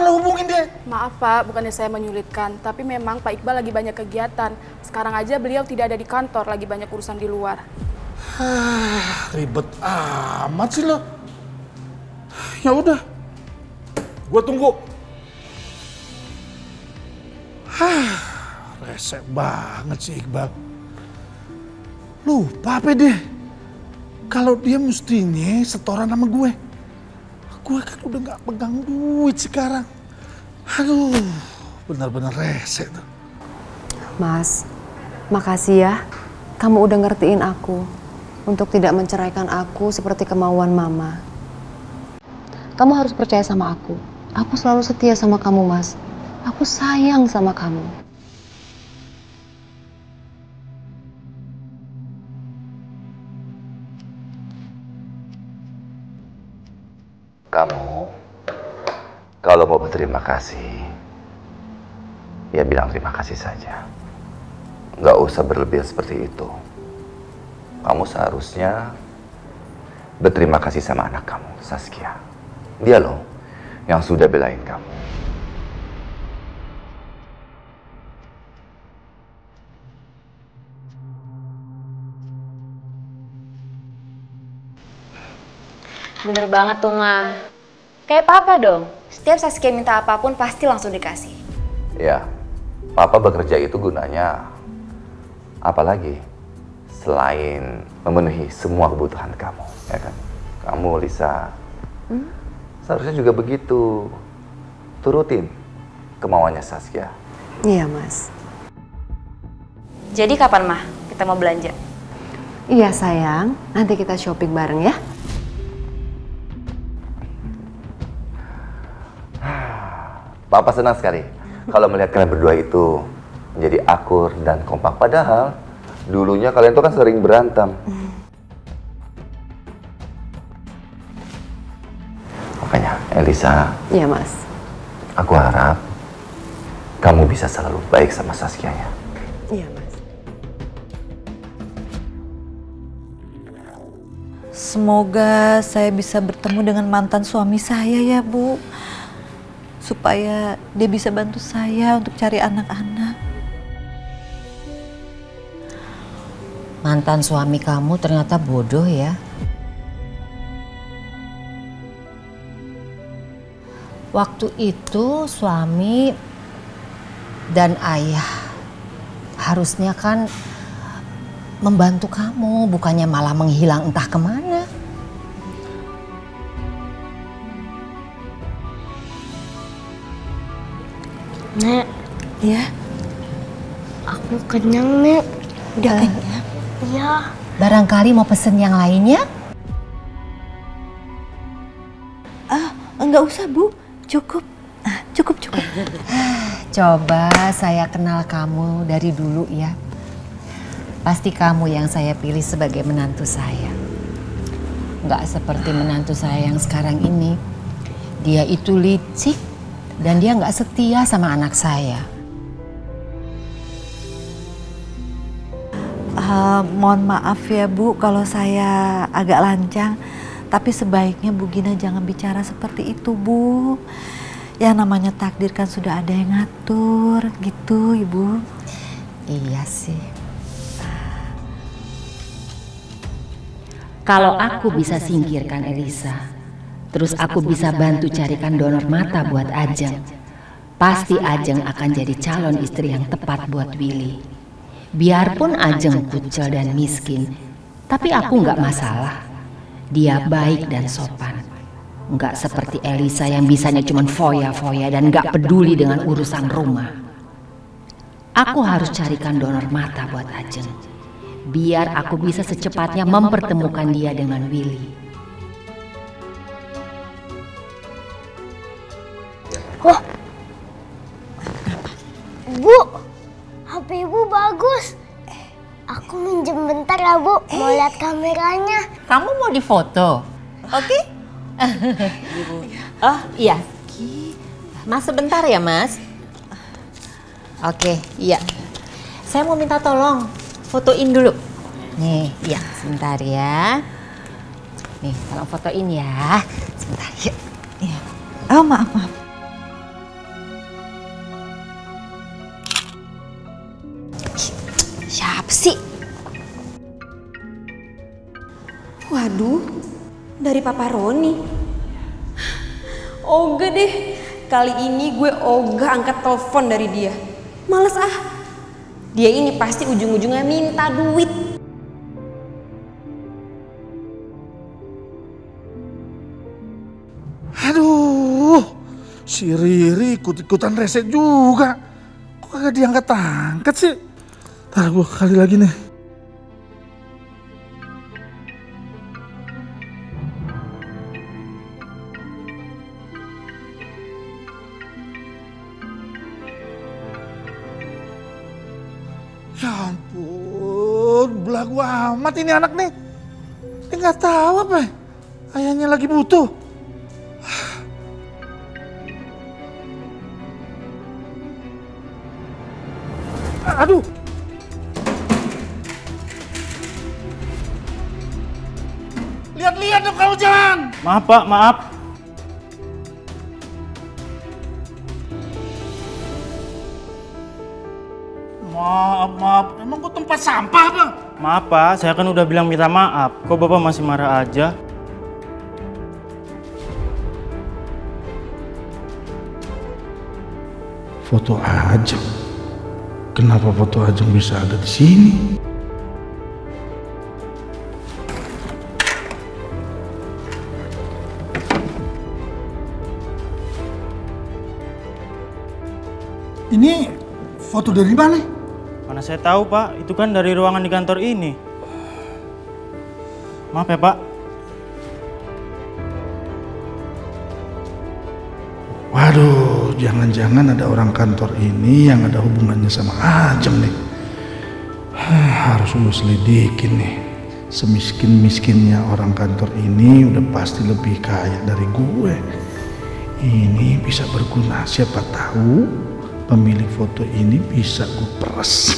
lo hubungin dia. Maaf Pak, bukannya saya menyulitkan, tapi memang Pak Iqbal lagi banyak kegiatan. Sekarang aja beliau tidak ada di kantor, lagi banyak urusan di luar. Ribet amat sih lo. Ya udah, gue tunggu. Resek banget sih Iqbal. Lupa apa deh. Kalau dia mestinya setoran sama gue. Gue kan udah gak pegang duit sekarang. Aduh, benar-benar resek tuh. Mas, makasih ya. Kamu udah ngertiin aku untuk tidak menceraikan aku seperti kemauan Mama. Kamu harus percaya sama aku. Aku selalu setia sama kamu, Mas. Aku sayang sama kamu. Kamu, kalau mau berterima kasih, ya bilang terima kasih saja. Nggak usah berlebihan seperti itu. Kamu seharusnya berterima kasih sama anak kamu, Saskia. Dia loh yang sudah belain kamu. Bener banget tuh, Ma. Kayak Papa dong. Setiap Saskia minta apapun pasti langsung dikasih. Ya, Papa bekerja itu gunanya apa lagi selain memenuhi semua kebutuhan kamu, ya kan? Kamu, Lisa, seharusnya juga begitu. Turutin kemauannya Saskia. Iya, Mas. Jadi kapan, Ma? Kita mau belanja? Iya, sayang. Nanti kita shopping bareng ya. Papa senang sekali kalau melihat kalian berdua itu menjadi akur dan kompak. Padahal dulunya kalian tuh kan sering berantem. Makanya, Elisa. Iya, Mas. Aku harap kamu bisa selalu baik sama Saskia ya. Iya, Mas. Semoga saya bisa bertemu dengan mantan suami saya ya, Bu. Supaya dia bisa bantu saya untuk cari anak-anak. Mantan suami kamu ternyata bodoh ya. Waktu itu suami dan ayah harusnya kan membantu kamu, bukannya malah menghilang entah kemana. Nek, ya, aku kenyang, Nek. Udah kenyang. Iya. Barangkali mau pesen yang lainnya? Enggak usah, Bu. Cukup. Cukup. Coba saya kenal kamu dari dulu ya. Pasti kamu yang saya pilih sebagai menantu saya. Nggak seperti menantu saya yang sekarang ini. Dia itu licik dan dia nggak setia sama anak saya. Mohon maaf ya Bu kalau saya agak lancang. Tapi sebaiknya Bu Gina jangan bicara seperti itu, Bu. Ya namanya takdir kan sudah ada yang ngatur gitu, Ibu. Iya sih. Kalau aku bisa singkirkan Elisa, terus aku bisa bantu carikan donor mata buat Ajeng, pasti Ajeng akan jadi calon istri yang tepat buat Willy. Biarpun Ajeng kucel dan miskin, tapi aku nggak masalah. Dia baik dan sopan. Nggak seperti Elisa yang bisanya cuma foya-foya dan nggak peduli dengan urusan rumah. Aku harus carikan donor mata buat Ajeng. Biar aku bisa secepatnya mempertemukan dia dengan Willy. Wah, Bu, HP Ibu bagus. Aku minjem bentar ya Bu, mau lihat kameranya. Kamu mau difoto? Oke? Oh iya. Mas sebentar ya Mas. Oke, iya. Saya mau minta tolong fotoin dulu. Nih, ya sebentar ya. Nih, tolong fotoin ya. Sebentar yuk. Iya. Oh maaf. Siapa sih? Waduh, dari Papa Roni. Ogah deh, kali ini gue ogah angkat telepon dari dia. Males ah. Dia ini pasti ujung-ujungnya minta duit. Aduh, si Riri ikut-ikutan rese juga. Kok kagak diangkat-angkat sih? Ntar gue kali lagi nih. Ya ampun, belagu amat ini anak nih. Dia nggak tahu apa ya? Ayahnya lagi butuh. Aduh. Lihat-lihat dong kalau jalan. Maaf Pak, maaf. Maaf. Emang kok tempat sampah Bang? Maaf Pak, saya kan udah bilang minta maaf. Kok Bapak masih marah aja? Foto Ajeng. Kenapa foto Ajeng bisa ada di sini? Ini foto dari mana? Mana saya tahu Pak, itu kan dari ruangan di kantor ini. Maaf ya Pak. Waduh, jangan-jangan ada orang kantor ini yang ada hubungannya sama Ajeng nih. Harus gue selidikin nih. Semiskin-miskinnya orang kantor ini udah pasti lebih kaya dari gue. Ini bisa berguna, siapa tahu pemilik foto ini bisa gue peres.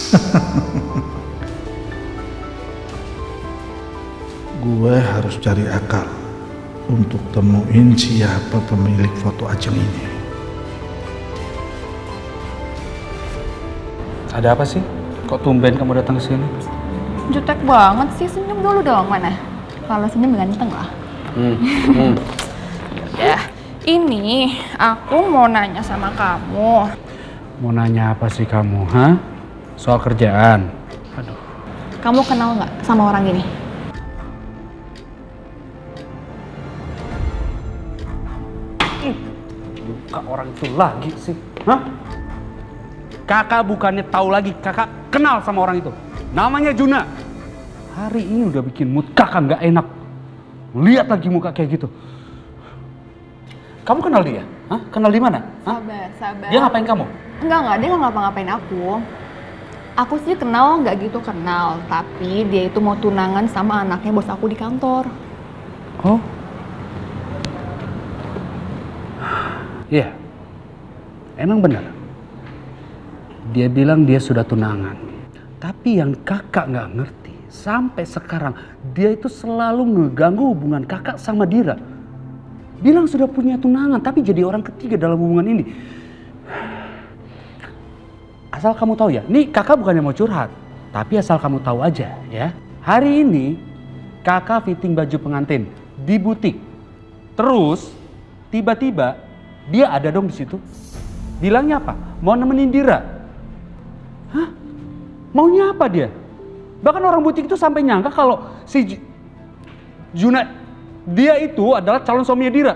Gue harus cari akal untuk temuin siapa pemilik foto Ajeng ini. Ada apa sih? Kok tumben kamu datang ke sini? Jutek banget sih, senyum dulu dong mana. Kalau senyum ganteng lah. Ya, ini aku mau nanya sama kamu. Mau nanya apa sih kamu, ha? Soal kerjaan? Aduh. Kamu kenal nggak sama orang ini? Buka orang itu lagi sih, hah? Kakak bukannya tahu lagi, kakak kenal sama orang itu. Namanya Juna. Hari ini udah bikin mood kakak nggak enak. Lihat lagi muka kayak gitu. Kamu kenal dia? Hah? Kenal di mana? Hah? Sabar. Dia ngapain kamu? Enggak, dia nggak ngapa-ngapain aku. Aku sih kenal nggak gitu kenal, tapi dia itu mau tunangan sama anaknya bos aku di kantor. Oh? Iya. Emang benar. Dia bilang dia sudah tunangan. Tapi yang kakak nggak ngerti, sampai sekarang dia itu selalu ngeganggu hubungan kakak sama Dira. Bilang sudah punya tunangan, tapi jadi orang ketiga dalam hubungan ini. Asal kamu tahu ya, nih kakak bukannya mau curhat, tapi asal kamu tahu aja ya. Hari ini kakak fitting baju pengantin di butik. Terus tiba-tiba dia ada dong di situ. Bilangnya apa? Mau nemenin Dira. Hah? Maunya apa dia? Bahkan orang butik itu sampai nyangka kalau si Juna dia itu adalah calon suaminya Dira.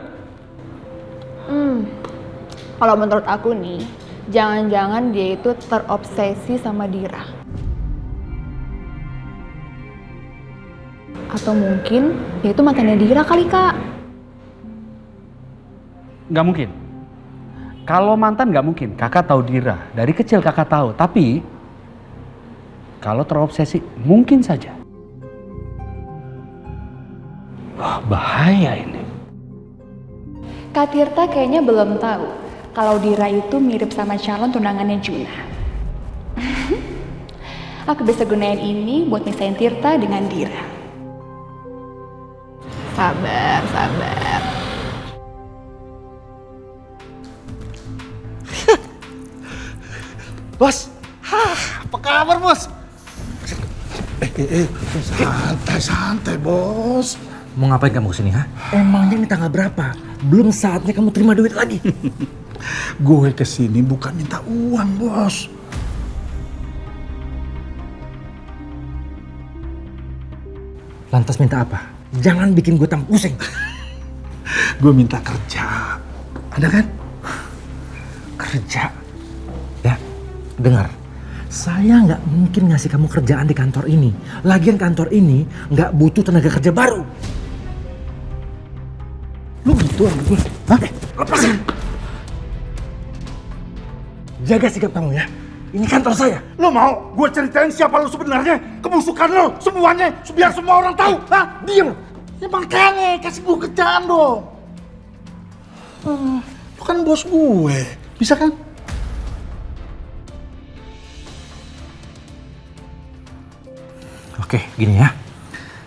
Kalau menurut aku nih, jangan-jangan dia itu terobsesi sama Dira. Atau mungkin dia itu mantannya Dira kali, Kak. Nggak mungkin. Kalau mantan nggak mungkin. Kakak tahu Dira. Dari kecil kakak tahu. Tapi kalau terobsesi mungkin saja. Wah, bahaya ini. Kak Tirta kayaknya belum tahu kalau Dira itu mirip sama calon tunangannya Juna. Aku bisa gunain ini buat misahin Tirta dengan Dira. Sabar. Bos, apa kabar bos? Santai bos. Mau ngapain kamu kesini, ha? Emangnya ini tanggal berapa? Belum saatnya kamu terima duit lagi. Gue kesini bukan minta uang, bos. Lantas minta apa? Jangan bikin gue tambah pusing. Gue minta kerja. Ada kan? Kerja? Ya, dengar. Saya nggak mungkin ngasih kamu kerjaan di kantor ini. Lagian kantor ini nggak butuh tenaga kerja baru. Lu gitu sama gue? Hah? Lepasin! Jaga sikap kamu ya. Ini kantor saya. Lo mau gue ceritain siapa lo sebenarnya? Kebusukan lo semuanya biar semua orang tahu. Hah? Diem. Ya makanya kasih gue kerjaan dong. Lo kan bos gue. Bisa kan? Oke, gini ya.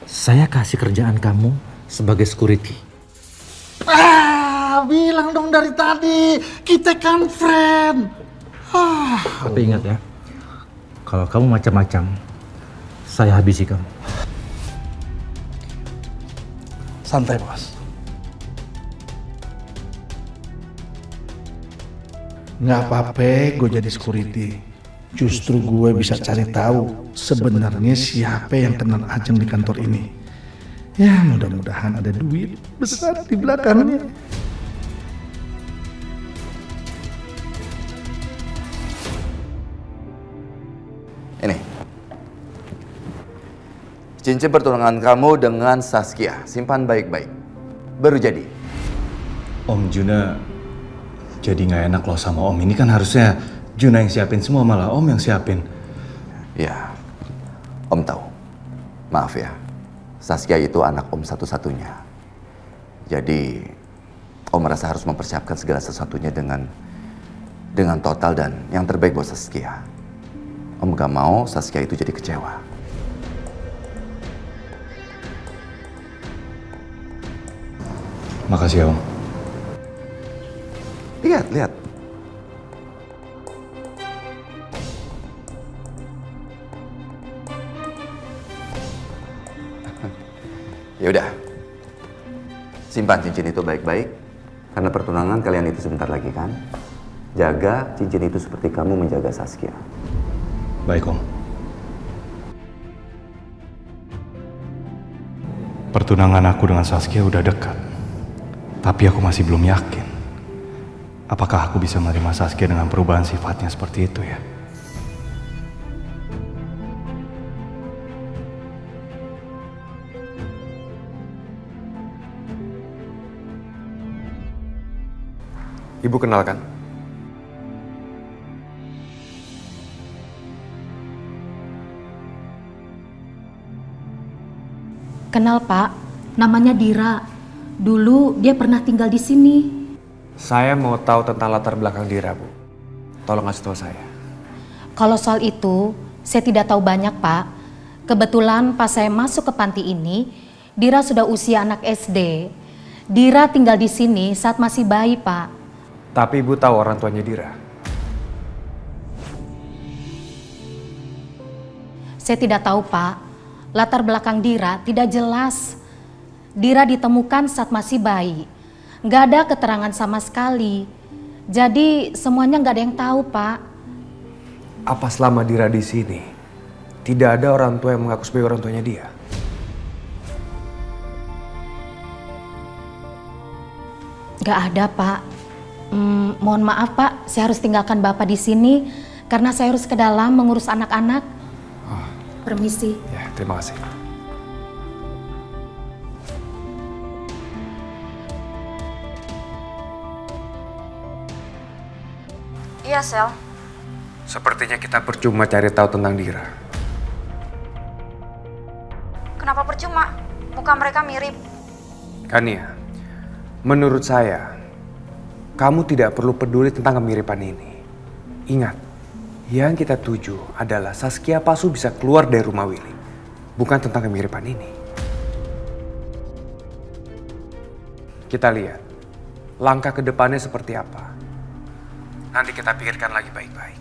Saya kasih kerjaan kamu sebagai security. Bilang dong dari tadi. Kita kan friend. Tapi ingat ya, kalau kamu macam-macam, saya habisi kamu. Santai, bos. Nggak apa-apa gue jadi security. Justru gue bisa cari tahu sebenarnya siapa yang kenal Ajeng di kantor ini. Ya mudah-mudahan ada duit besar di belakangnya. Ini. Cincin pertunangan kamu dengan Saskia. Simpan baik-baik. Baru jadi. Om Juna jadi nggak enak loh sama Om. Ini kan harusnya Juna yang siapin semua, malah Om yang siapin. Ya, Om tahu. Maaf ya, Saskia itu anak Om satu-satunya. Jadi, Om merasa harus mempersiapkan segala sesuatunya dengan total dan yang terbaik buat Saskia. Om gak mau Saskia itu jadi kecewa. Makasih ya Om. Lihat. Ya udah, simpan cincin itu baik-baik, karena pertunangan kalian itu sebentar lagi kan. Jaga cincin itu seperti kamu menjaga Saskia. Baik Om. Pertunangan aku dengan Saskia udah dekat, tapi aku masih belum yakin. Apakah aku bisa menerima Saskia dengan perubahan sifatnya seperti itu ya? Ibu kenal kan? Kenal, Pak. Namanya Dira. Dulu dia pernah tinggal di sini. Saya mau tahu tentang latar belakang Dira, Bu. Tolong kasih tahu saya. Kalau soal itu, saya tidak tahu banyak, Pak. Kebetulan pas saya masuk ke panti ini, Dira sudah usia anak SD. Dira tinggal di sini saat masih bayi, Pak. Tapi Ibu tahu orang tuanya Dira? Saya tidak tahu, Pak. Latar belakang Dira tidak jelas. Dira ditemukan saat masih bayi. Nggak ada keterangan sama sekali. Jadi semuanya nggak ada yang tahu, Pak. Apa selama Dira di sini tidak ada orang tua yang mengaku sebagai orang tuanya dia? Nggak ada, Pak. Mohon maaf, Pak. Saya harus tinggalkan Bapak di sini karena saya harus ke dalam mengurus anak-anak. Permisi. Ya, terima kasih. Iya, Sel. Sepertinya kita percuma cari tahu tentang Dira. Kenapa percuma? Muka mereka mirip. Kania, menurut saya, kamu tidak perlu peduli tentang kemiripan ini. Ingat, yang kita tuju adalah Saskia Pasu bisa keluar dari rumah Willy. Bukan tentang kemiripan ini. Kita lihat, langkah ke depannya seperti apa. Nanti kita pikirkan lagi baik-baik.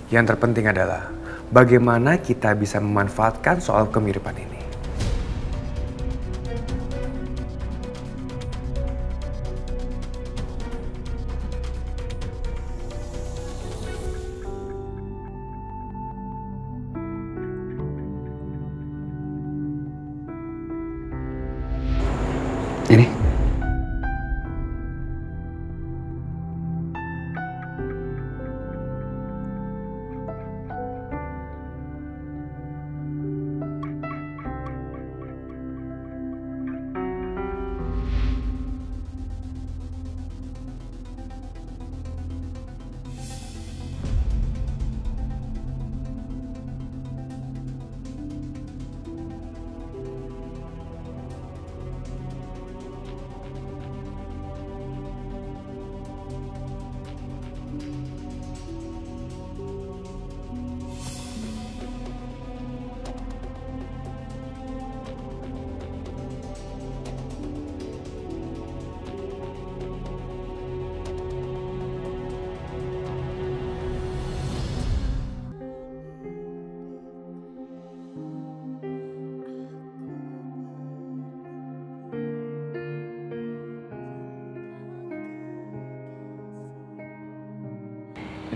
Yang terpenting adalah bagaimana kita bisa memanfaatkan soal kemiripan ini. Ini.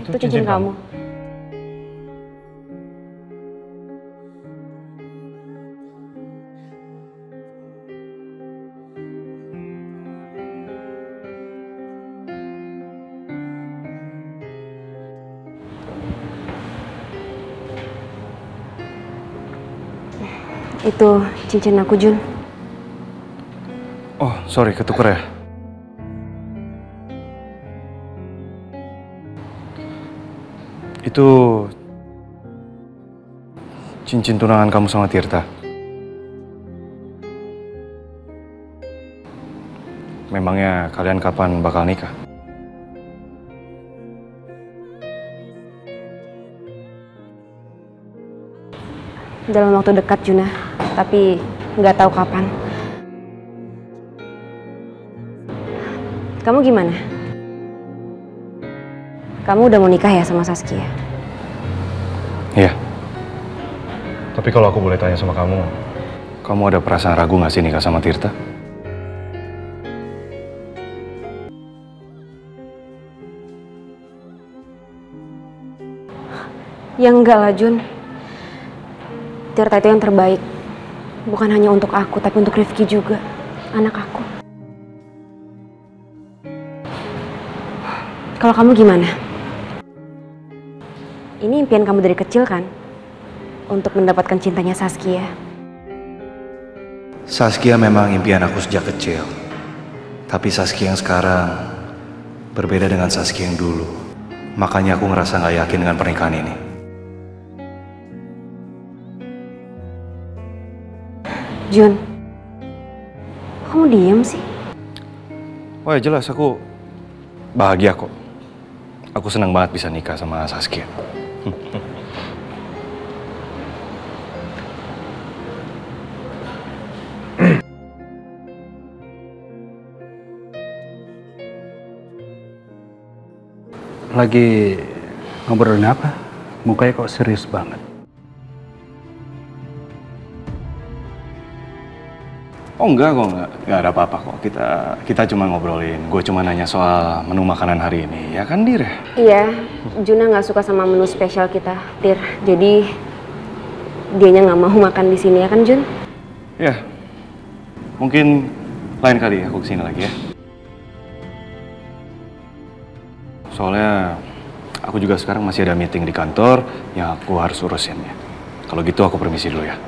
Itu cincin kamu. Itu cincin aku, Jun. Oh, sorry, ketuker ya? Itu cincin tunangan kamu sama Tirta. Memangnya kalian kapan bakal nikah? Dalam waktu dekat, Juna. Tapi nggak tahu kapan. Kamu gimana? Kamu udah mau nikah ya sama Saskia? Iya. Tapi kalau aku boleh tanya sama kamu, kamu ada perasaan ragu nggak sih nikah sama Tirta? Ya enggak lah, Jun. Tirta itu yang terbaik. Bukan hanya untuk aku, tapi untuk Rifki juga. Anak aku. Kalau kamu gimana? Ini impian kamu dari kecil kan? Untuk mendapatkan cintanya Saskia. Saskia memang impian aku sejak kecil. Tapi Saskia yang sekarang Berbeda dengan Saskia yang dulu. Makanya aku ngerasa nggak yakin dengan pernikahan ini. Jun, kamu diem sih? Oh ya jelas, aku bahagia kok. Aku senang banget bisa nikah sama Saskia. Lagi ngobrolin apa? Mukanya kok serius banget. Oh enggak kok, enggak ada apa-apa kok. Kita cuma ngobrolin. Gue cuma nanya soal menu makanan hari ini, ya kan Dir? Iya, Juna nggak suka sama menu spesial kita, Tir. Jadi dianya nggak mau makan di sini ya kan Jun? Ya, mungkin lain kali aku kesini lagi ya. Soalnya aku juga sekarang masih ada meeting di kantor yang aku harus urusin ya. Kalau gitu aku permisi dulu ya.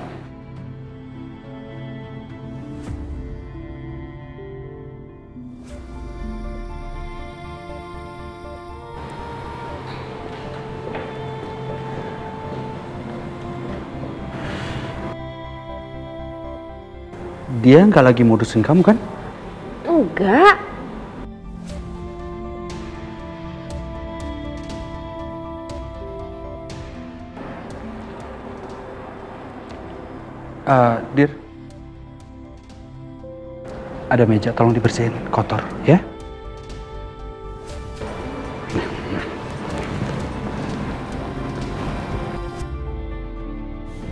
Dia nggak lagi modusin kamu kan? Enggak. Dir, ada meja tolong dibersihin, kotor ya.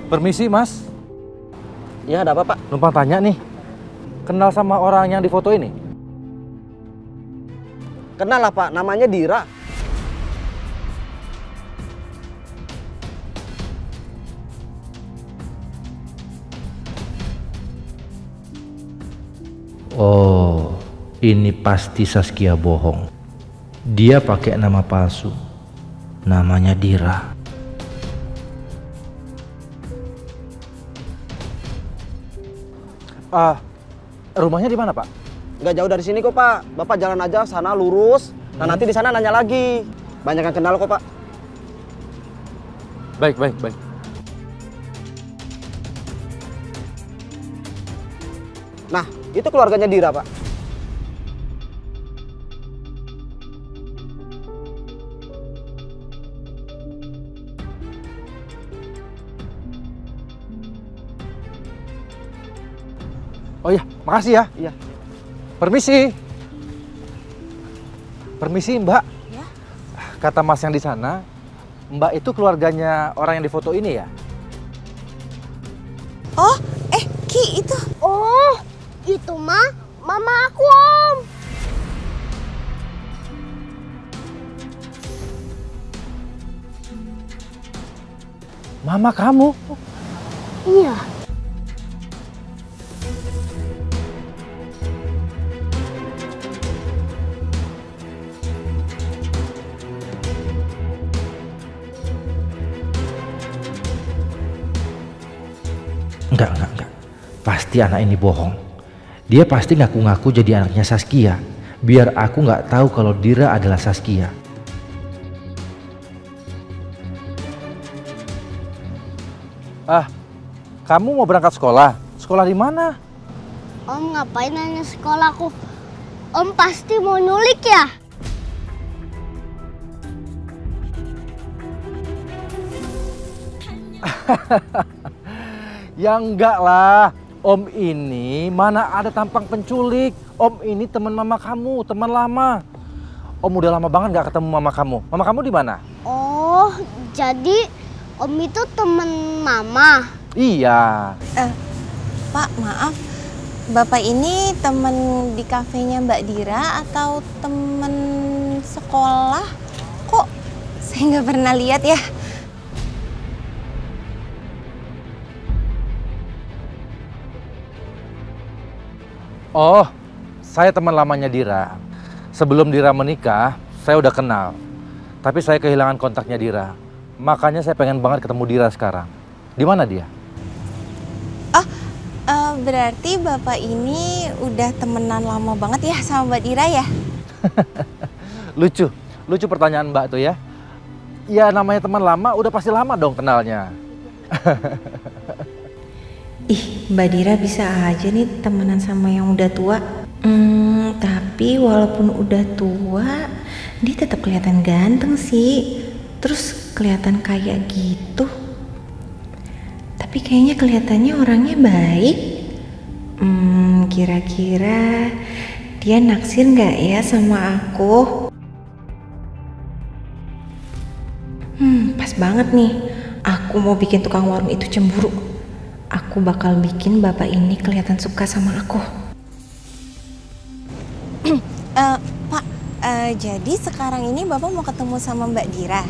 Permisi Mas. Ya ada apa Pak? Numpang tanya nih, kenal sama orang yang di foto ini? Kenal lah Pak, namanya Dira. Oh, ini pasti Saskia bohong. Dia pakai nama palsu. Namanya Dira. Rumahnya di mana, Pak? Nggak jauh dari sini kok, Pak. Bapak jalan aja sana lurus. Nah, nanti di sana nanya lagi. Banyak yang kenal kok, Pak. Baik. Nah, itu keluarganya Dira, Pak. Oh iya, makasih ya. Iya. Permisi. Permisi, Mbak. Ya. Kata Mas yang di sana, Mbak itu keluarganya orang yang di foto ini ya? Oh, Ki itu. Oh, itu mah mama aku, Om. Mama kamu? Iya. Enggak. Pasti anak ini bohong. Dia pasti ngaku-ngaku jadi anaknya Saskia. Biar aku nggak tahu kalau Dira adalah Saskia. Kamu mau berangkat sekolah? Sekolah di mana? Om ngapain nanya sekolahku? Om pasti mau nyulik ya? Ya enggak lah. Om ini mana ada tampang penculik. Om ini teman mama kamu, teman lama. Om udah lama banget nggak ketemu mama kamu. Mama kamu di mana? Oh, jadi Om itu temen Mama? Iya. Pak, maaf. Bapak ini temen di kafenya Mbak Dira atau temen sekolah? Kok saya nggak pernah lihat ya? Oh, saya teman lamanya Dira. Sebelum Dira menikah, saya udah kenal. Tapi saya kehilangan kontaknya Dira. Makanya saya pengen banget ketemu Dira sekarang. Di mana dia? Berarti Bapak ini udah temenan lama banget ya sama Mbak Dira ya? Lucu pertanyaan Mbak tuh ya. Ya namanya teman lama, udah pasti lama dong kenalnya. Ih, Mbak Dira bisa aja nih temenan sama yang udah tua. Tapi walaupun udah tua, dia tetap kelihatan ganteng sih. Terus kelihatan kayak gitu. Tapi kayaknya kelihatannya orangnya baik. Kira-kira dia naksir nggak ya sama aku? Pas banget nih. Aku mau bikin tukang warung itu cemburu. Aku bakal bikin bapak ini kelihatan suka sama aku. Pak, jadi sekarang ini bapak mau ketemu sama Mbak Dira?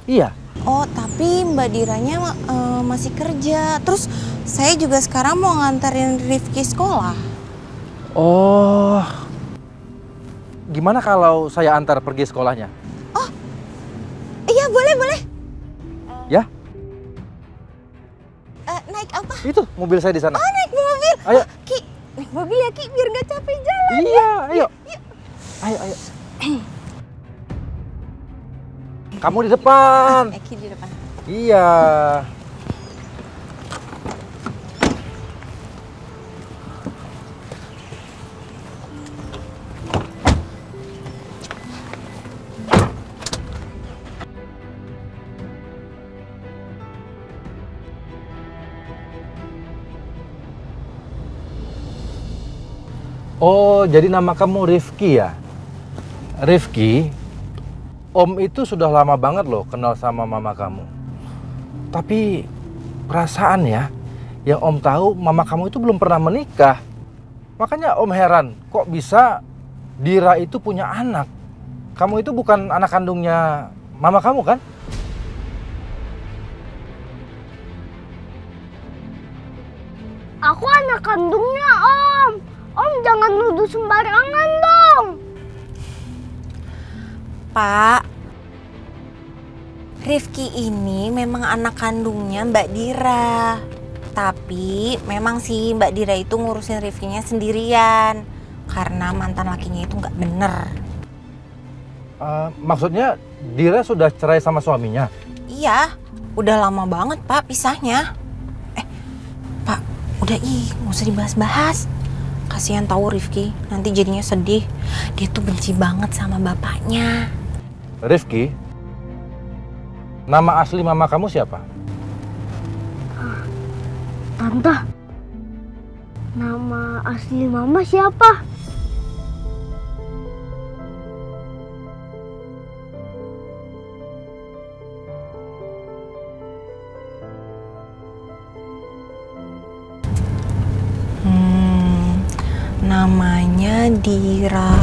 Iya. Oh, tapi Mbak Diranya masih kerja. Terus saya juga sekarang mau nganterin Rifki sekolah. Oh, gimana kalau saya antar pergi sekolahnya? Oh, iya boleh. Ya? Naik apa? Itu mobil saya di sana. Oh, naik mobil. Ayo. Ki, naik mobil ya Ki, biar nggak capek jalan. Iya, ayo. Yuk. Ayo. Kamu di depan. Ki di depan. Iya. Oh, jadi nama kamu Rifki ya? Rifki, Om itu sudah lama banget loh kenal sama mama kamu. Tapi perasaan ya, yang Om tahu mama kamu itu belum pernah menikah. Makanya Om heran, kok bisa Dira itu punya anak? Kamu itu bukan anak kandungnya mama kamu kan? Aku anak kandungnya Om. Om jangan nuduh sembarangan dong. Pak, Rifki ini memang anak kandungnya Mbak Dira. Tapi memang sih Mbak Dira itu ngurusin Rifkinya sendirian. Karena mantan lakinya itu nggak bener. Maksudnya Dira sudah cerai sama suaminya? Iya, udah lama banget Pak pisahnya. Pak, udah nggak usah dibahas-bahas. Kasihan tahu Rifki, nanti jadinya sedih. Dia tuh benci banget sama bapaknya. Rifki, nama asli mama kamu siapa? Tante, nama asli mama siapa? Namanya Dira.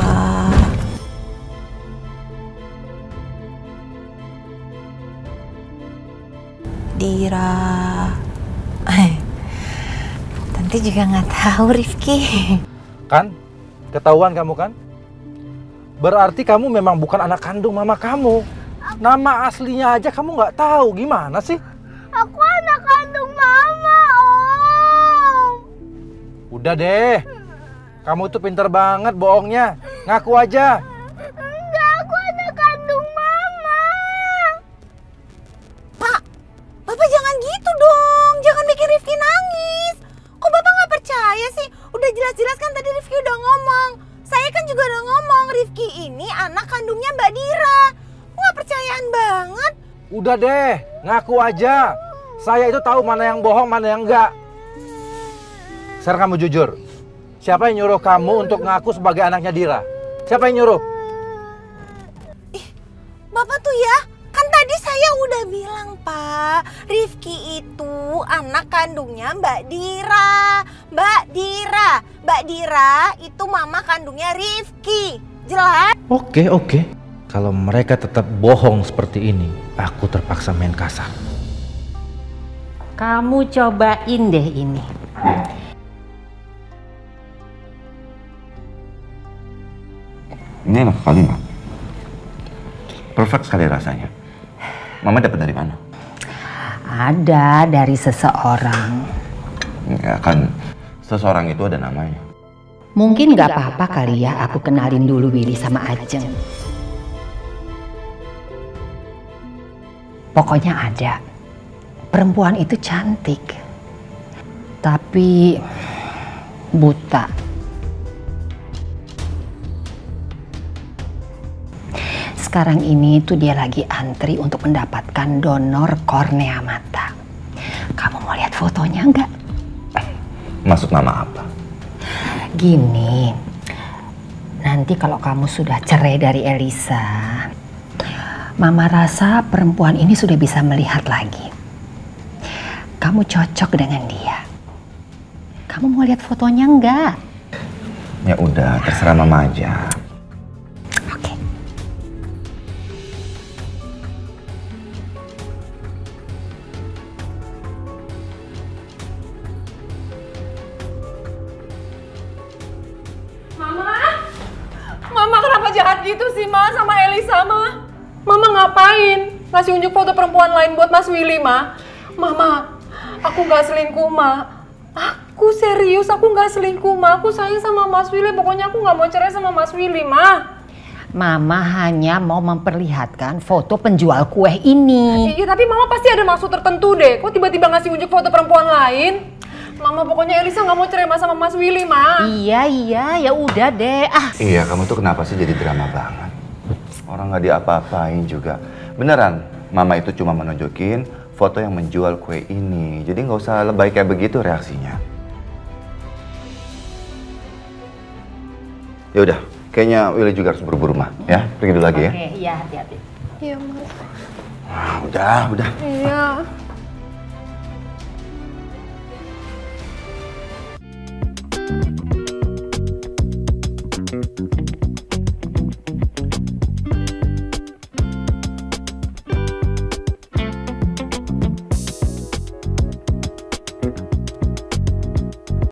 Tante juga nggak tahu Rifki. Kan? Ketahuan kamu kan? Berarti kamu memang bukan anak kandung mama kamu. Nama aslinya aja kamu nggak tahu, gimana sih? Aku anak kandung mama, Om. Udah deh. Kamu tuh pinter banget bohongnya. Ngaku aja. Enggak, aku anak kandung mama. Pak, Bapak jangan gitu dong. Jangan bikin Rifki nangis. Kok Bapak nggak percaya sih? Udah jelas-jelas kan tadi Rifki udah ngomong. Saya kan juga udah ngomong, Rifki ini anak kandungnya Mbak Dira. Nggak percayaan banget. Udah deh, ngaku aja. Saya itu tahu mana yang bohong, mana yang enggak. Sekarang kamu jujur. Siapa yang nyuruh kamu untuk ngaku sebagai anaknya Dira? Siapa yang nyuruh? Bapak tuh ya, kan tadi saya udah bilang Pak, Rifki itu anak kandungnya Mbak Dira. Mbak Dira itu mama kandungnya Rifki. Jelas? Oke. Kalau mereka tetap bohong seperti ini, aku terpaksa main kasar. Kamu cobain deh ini. Ini enak sekali, Mak. Perfect sekali rasanya. Mama dapat dari mana? Ada dari seseorang. Ya kan, seseorang itu ada namanya. Mungkin gak apa-apa kali ya aku kenalin dulu Willy sama Ajeng. Pokoknya ada. Perempuan itu cantik. Tapi buta. Sekarang ini tuh dia lagi antri untuk mendapatkan donor kornea mata. Kamu mau lihat fotonya nggak? Maksud mama apa? Gini, nanti kalau kamu sudah cerai dari Elisa, mama rasa perempuan ini sudah bisa melihat lagi. Kamu cocok dengan dia. Kamu mau lihat fotonya nggak? Ya udah, terserah mama aja. Mama kenapa jahat gitu sih, Ma, sama Elisa, Ma? Mama ngapain? Ngasih unjuk foto perempuan lain buat Mas Willy, Ma? Mama, aku nggak selingkuh, Ma. Aku serius, aku nggak selingkuh, Ma. Aku sayang sama Mas Willy, pokoknya aku nggak mau cerai sama Mas Willy, Ma. Mama hanya mau memperlihatkan foto penjual kue ini. Iya, tapi Mama pasti ada maksud tertentu deh. Kok tiba-tiba ngasih unjuk foto perempuan lain? Mama, pokoknya Elisa nggak mau cerai sama Mas Willy, Ma. Iya, ya udah deh. Iya, kamu tuh kenapa sih jadi drama banget? Orang nggak diapa-apain juga. Beneran, mama itu cuma menunjukin foto yang menjual kue ini. Jadi nggak usah lebay kayak begitu reaksinya. Ya udah, kayaknya Willy juga harus buru-buru, Ma. Ya, pergi dulu lagi ya. Oke, iya, hati-hati. Iya, Ma. Udah. Iya.